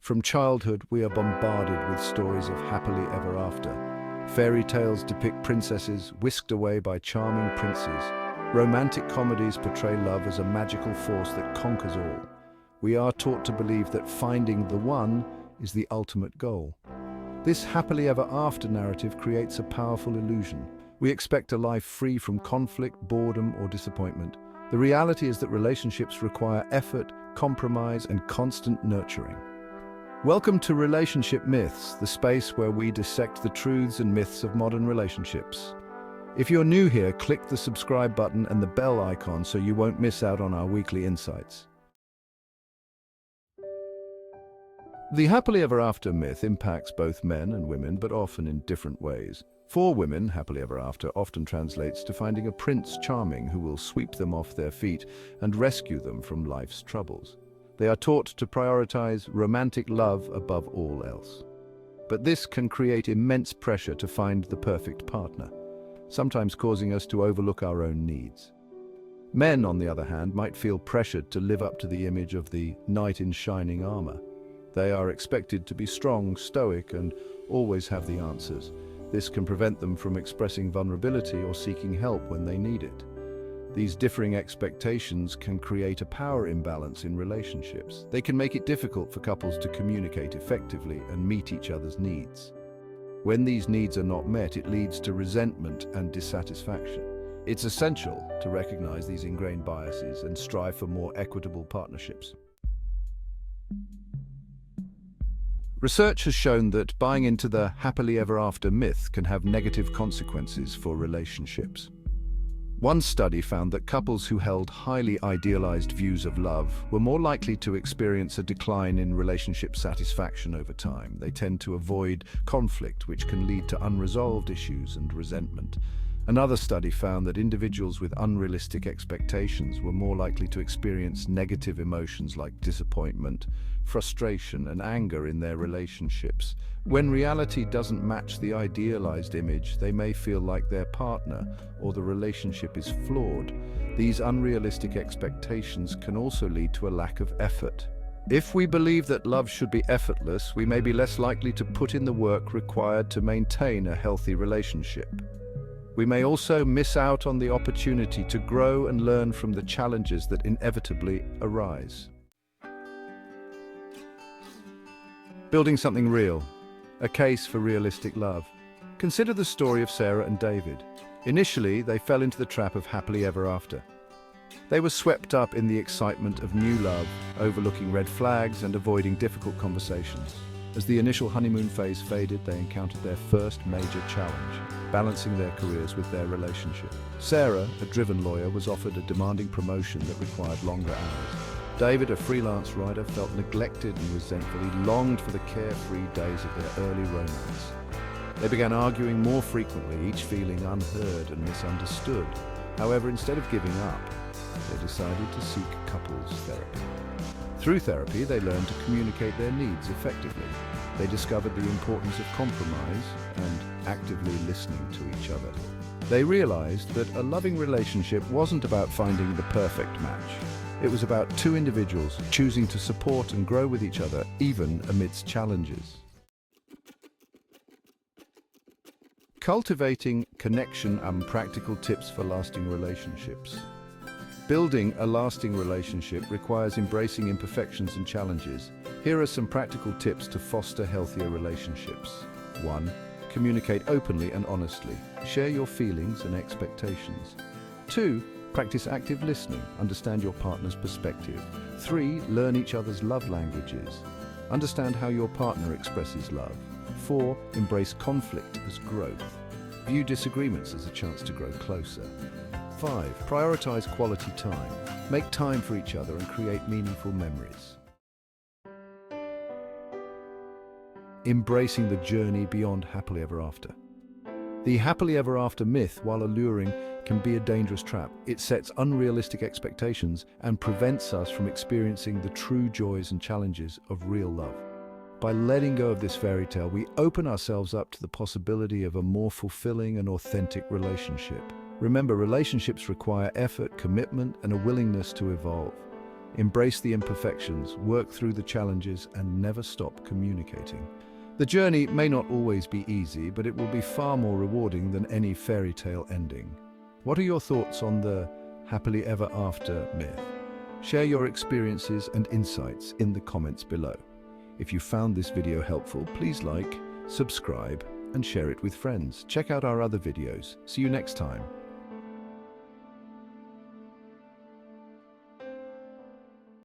From childhood, we are bombarded with stories of happily ever after. Fairy tales depict princesses whisked away by charming princes. Romantic comedies portray love as a magical force that conquers all. We are taught to believe that finding the one is the ultimate goal. This happily ever after narrative creates a powerful illusion. We expect a life free from conflict, boredom, or disappointment. The reality is that relationships require effort, compromise, and constant nurturing. Welcome to Relationship Myths, the space where we dissect the truths and myths of modern relationships. If you're new here, click the subscribe button and the bell icon so you won't miss out on our weekly insights. The happily ever after myth impacts both men and women, but often in different ways. For women, happily ever after often translates to finding a prince charming who will sweep them off their feet and rescue them from life's troubles. They are taught to prioritize romantic love above all else. But this can create immense pressure to find the perfect partner, sometimes causing us to overlook our own needs. Men, on the other hand, might feel pressured to live up to the image of the knight in shining armor. They are expected to be strong, stoic, and always have the answers. This can prevent them from expressing vulnerability or seeking help when they need it. These differing expectations can create a power imbalance in relationships. They can make it difficult for couples to communicate effectively and meet each other's needs. When these needs are not met, it leads to resentment and dissatisfaction. It's essential to recognize these ingrained biases and strive for more equitable partnerships. Research has shown that buying into the happily ever after myth can have negative consequences for relationships. One study found that couples who held highly idealized views of love were more likely to experience a decline in relationship satisfaction over time. They tend to avoid conflict, which can lead to unresolved issues and resentment. Another study found that individuals with unrealistic expectations were more likely to experience negative emotions like disappointment, frustration, and anger in their relationships. When reality doesn't match the idealized image, they may feel like their partner or the relationship is flawed. These unrealistic expectations can also lead to a lack of effort. If we believe that love should be effortless, we may be less likely to put in the work required to maintain a healthy relationship. We may also miss out on the opportunity to grow and learn from the challenges that inevitably arise. Building something real, a case for realistic love. Consider the story of Sarah and David. Initially, they fell into the trap of happily ever after. They were swept up in the excitement of new love, overlooking red flags and avoiding difficult conversations. As the initial honeymoon phase faded, they encountered their first major challenge, balancing their careers with their relationship. Sarah, a driven lawyer, was offered a demanding promotion that required longer hours. David, a freelance writer, felt neglected and resentful. He longed for the carefree days of their early romance. They began arguing more frequently, each feeling unheard and misunderstood. However, instead of giving up, they decided to seek couples therapy. Through therapy, they learned to communicate their needs effectively. They discovered the importance of compromise and actively listening to each other. They realized that a loving relationship wasn't about finding the perfect match. It was about two individuals choosing to support and grow with each other, even amidst challenges. Cultivating connection and practical tips for lasting relationships. Building a lasting relationship requires embracing imperfections and challenges. Here are some practical tips to foster healthier relationships. 1. Communicate openly and honestly. Share your feelings and expectations. 2. Practice active listening. Understand your partner's perspective. 3. Learn each other's love languages. Understand how your partner expresses love. 4. Embrace conflict as growth. View disagreements as a chance to grow closer. 5. Prioritize quality time. Make time for each other and create meaningful memories. Embracing the journey beyond happily ever after. The happily ever after myth, while alluring, can be a dangerous trap. It sets unrealistic expectations and prevents us from experiencing the true joys and challenges of real love. By letting go of this fairy tale, we open ourselves up to the possibility of a more fulfilling and authentic relationship. Remember, relationships require effort, commitment, and a willingness to evolve. Embrace the imperfections, work through the challenges, and never stop communicating. The journey may not always be easy, but it will be far more rewarding than any fairy tale ending. What are your thoughts on the happily ever after myth? Share your experiences and insights in the comments below. If you found this video helpful, please like, subscribe, and share it with friends. Check out our other videos. See you next time.